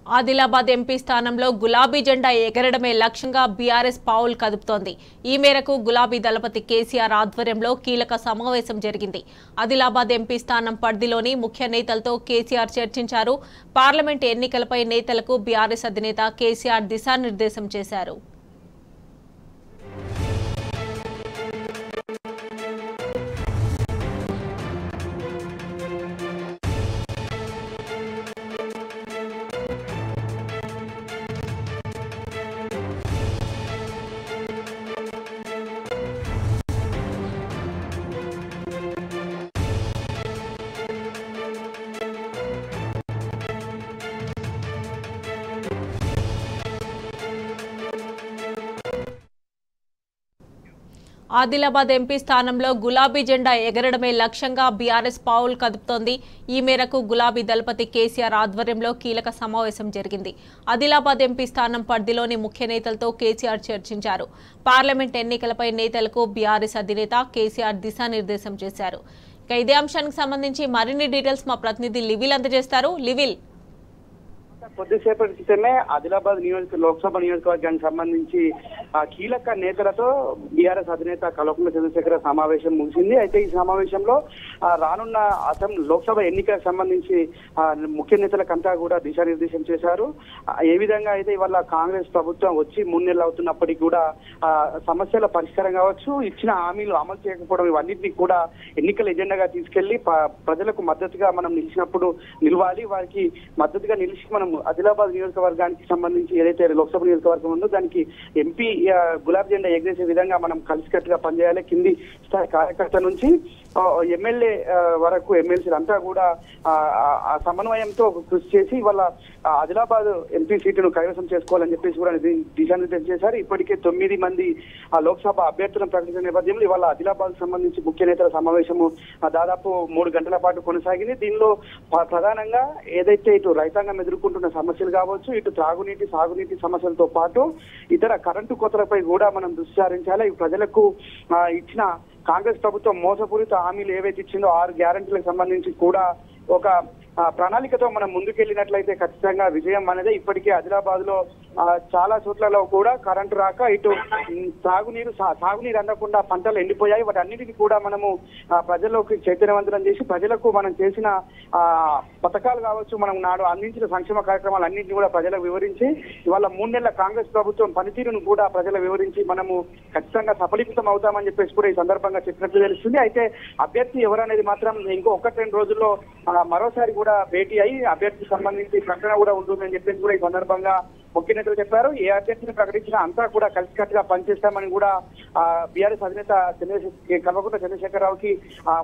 Adilabad MP స్థానంలో గులాబీ జెండా ఎగరడమే లక్ష్యంగా బీఆర్ఎస్ పావులు కదుపుతోంది. ఈ మేరకు గులాబీ దళపతి కేసీఆర్ ఆధ్వర్యంలో కీలక సమావేశం జరిగింది. ఆదిలాబాద్ ఎంపీ స్థానం పరిధిలోని ముఖ్య నేతలతో కేసీఆర్ చర్చించారు. పార్లమెంట్ ఎన్నికలపై నేతలకు బీఆర్ఎస్ అధినేత కేసీఆర్ దిశానిర్దేశం చేశారు. ఆదిలాబాద్ ఎంపీ స్థానంలో గులాబీ జెండా ఎగరడమే లక్ష్యంగా బీఆర్ఎస్ పావులు కదుపుతోంది. ఈ మేరకు గులాబీ దళపతి కేసీఆర్ ఆధ్వర్యంలో కీలక సమావేశం జరిగింది. ఆదిలాబాద్ ఎంపీ స్థానం పరిధిలోని ముఖ్య నేతలతో కేసీఆర్ చర్చించారు. పార్లమెంట్ ఎన్నికలపై నేతలకు బీఆర్ఎస్ అధినేత కేసీఆర్ దిశానిర్దేశం చేశారు. ఇదే అంశానికి సంబంధించి మరిన్ని డీటెయిల్స్ మా ప్రతినిధి లివిల్ అందజేస్తారు. లివిల్, కొద్దిసేపటి క్రితమే ఆదిలాబాద్ లోక్సభ నియోజకవర్గానికి సంబంధించి కీలక నేతలతో బీఆర్ఎస్ అధినేత కల్వకుంట్ల చంద్రశేఖర్ సమావేశం ముగిసింది. అయితే ఈ సమావేశంలో రానున్న లోక్సభ ఎన్నికలకు సంబంధించి ముఖ్య నేతలకంతా కూడా దిశానిర్దేశం చేశారు. ఏ విధంగా అయితే ఇవాళ కాంగ్రెస్ ప్రభుత్వం వచ్చి 3 నెలలు అవుతున్నప్పటికీ కూడా సమస్యల పరిష్కారం కావచ్చు, ఇచ్చిన హామీలు అమలు చేయకపోవడం, ఇవన్నింటినీ కూడా ఎన్నికల ఎజెండాగా తీసుకెళ్లి ప్రజలకు మద్దతుగా మనం నిలిచినప్పుడు నిలవాలి, వారికి మద్దతుగా నిలిచి మనం ఆదిలాబాద్ నియోజకవర్గానికి సంబంధించి ఏదైతే లోక్సభ నియోజకవర్గం ఉందో దానికి ఎంపీ గులాబీ జెండా ఎగరేసే విధంగా మనం కలిసికట్టుగా పనిచేయాలి. కింది స్థాయి కార్యకర్త నుంచి ఎమ్మెల్యే వరకు ఎమ్మెల్సీలు అంతా కూడా ఆ సమన్వయంతో కృషి చేసి వాళ్ళ ఆదిలాబాద్ ఎంపీ సీటును కైవసం చేసుకోవాలని చెప్పేసి కూడా దిశానిర్దేశం చేశారు. ఇప్పటికే 9 మంది లోక్సభ అభ్యర్థులను ప్రకటించిన నేపథ్యంలో ఇవాళ ఆదిలాబాద్ సంబంధించి ముఖ్య నేతల సమావేశము దాదాపు 3 గంటల పాటు కొనసాగింది. దీనిలో ప్రధానంగా ఏదైతే ఇటు రైతాంగం ఎదుర్కొంటున్న సమస్యలు కావచ్చు, ఇటు త్రాగునీటి సాగునీటి సమస్యలతో పాటు ఇతర కరెంటు కోతలపై కూడా మనం దృష్టి సారించాలి. ప్రజలకు ఇచ్చిన కాంగ్రెస్ ప్రభుత్వం మోసపూరిత హామీలు ఏవైతే ఇచ్చిందో 6 గ్యారంటీలకు సంబంధించి కూడా ఒక ప్రణాళికతో మనం ముందుకెళ్లినట్లయితే ఖచ్చితంగా విజయం అనేది. ఇప్పటికే ఆదిలాబాద్ లో చాలా చోట్లలో కూడా కరెంటు రాక ఇటు సాగునీరు అందకుండా పంటలు ఎండిపోయాయి. వాటన్నిటిని కూడా మనము ప్రజల్లోకి చైతన్యవంతం చేసి ప్రజలకు మనం చేసిన పథకాలు కావచ్చు, మనం నాడు అందించిన సంక్షేమ కార్యక్రమాలు అన్నింటినీ కూడా ప్రజలకు వివరించి ఇవాళ 3 నెలల కాంగ్రెస్ ప్రభుత్వం పనితీరును కూడా ప్రజలకు వివరించి మనము ఖచ్చితంగా సఫలీకృతం అవుతామని చెప్పేసి కూడా ఈ సందర్భంగా చెప్పినట్లు తెలుస్తుంది. అయితే అభ్యర్థి ఎవరనేది మాత్రం ఇంకో 1-2 రోజుల్లో మరోసారి కూడా భేటీ అయ్యి అభ్యర్థికి సంబంధించి ప్రకటన కూడా ఉంటుందని చెప్పేసి కూడా ఈ సందర్భంగా ముఖ్య నేతలు చెప్పారు. ఏ అభ్యర్థిని ప్రకటించినా అంతా కూడా కలిసికట్టుగా పనిచేస్తామని కూడా బీఆర్ఎస్ అధినేత కల్వకుంట్ల చంద్రశేఖరరావుకి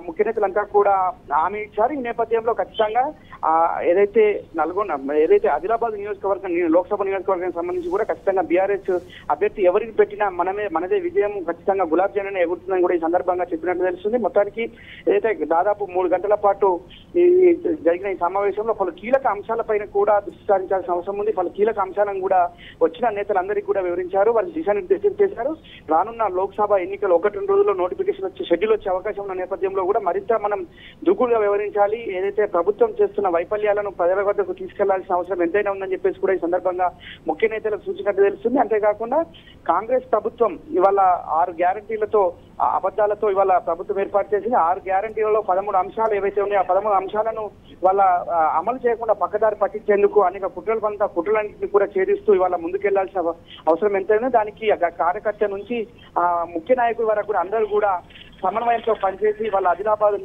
ముఖ్య నేతలంతా కూడా హామీ ఇచ్చారు. ఈ నేపథ్యంలో ఖచ్చితంగా ఏదైతే ఏదైతే ఆదిలాబాద్ నియోజకవర్గం లోక్సభ నియోజకవర్గానికి సంబంధించి కూడా ఖచ్చితంగా బీఆర్ఎస్ అభ్యర్థి ఎవరికి పెట్టినా మనదే విజయం ఖచ్చితంగా గులాబీ జెండానే ఎగురుతుందని కూడా ఈ సందర్భంగా చెప్పినట్టు తెలుస్తుంది. మొత్తానికి ఏదైతే దాదాపు 3 గంటల పాటు జరిగిన ఈ సమావేశంలో పలు కీలక అంశాలపైన కూడా దృష్టి సారించాల్సిన అవసరం ఉంది. పలు కీలక అంశాలను కూడా వచ్చిన నేతలందరికీ కూడా వివరించారు, వారికి దిశానిర్దేశం చేశారు. రానున్న లోక్సభ ఎన్నికలు 1-2 రోజుల్లో నోటిఫికేషన్ షెడ్యూల్ వచ్చే అవకాశం ఉన్న నేపథ్యంలో కూడా మరింత మనం దూకుడుగా వివరించాలి. ఏదైతే ప్రభుత్వం చేస్తున్న వైఫల్యాలను ప్రజల వద్దకు తీసుకెళ్లాల్సిన అవసరం ఎంతైనా ఉందని చెప్పేసి కూడా ఈ సందర్భంగా ముఖ్య నేతలకు సూచించినట్టు తెలుస్తుంది. అంతేకాకుండా కాంగ్రెస్ ప్రభుత్వం ఇవాళ 6 గ్యారంటీలతో అబద్ధాలతో ఇవాళ ప్రభుత్వం ఏర్పాటు చేసింది. 6 గ్యారంటీలలో 13 అంశాలు ఏవైతే ఉన్నాయో ఆ 13 అంశాలను వాళ్ళ అమలు చేయకుండా పక్కదారి పట్టించేందుకు అనేక కుట్రలన్నింటినీ కూడా ఛేదిస్తూ ఇవాళ ముందుకెళ్లాల్సిన అవసరం ఎంతైనా దానికి కార్యకర్త నుంచి ముఖ్య నాయకుల వరకు కూడా అందరూ కూడా సమన్వయంతో పనిచేసి వాళ్ళ ఆదిలాబాద్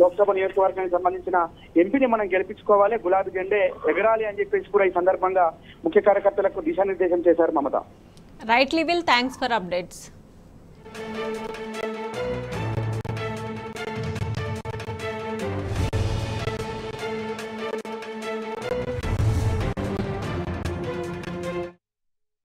లోక్సభ నియోజకవర్గానికి సంబంధించిన ఎంపీని మనం గెలిపించుకోవాలి, గులాబీ జెండే ఎగరాలి అని చెప్పేసి కూడా ఈ సందర్భంగా ముఖ్య కార్యకర్తలకు దిశానిర్దేశం చేశారు. మమత. రైట్ లివిల్, థ్యాంక్స్ ఫర్ అప్డేట్స్.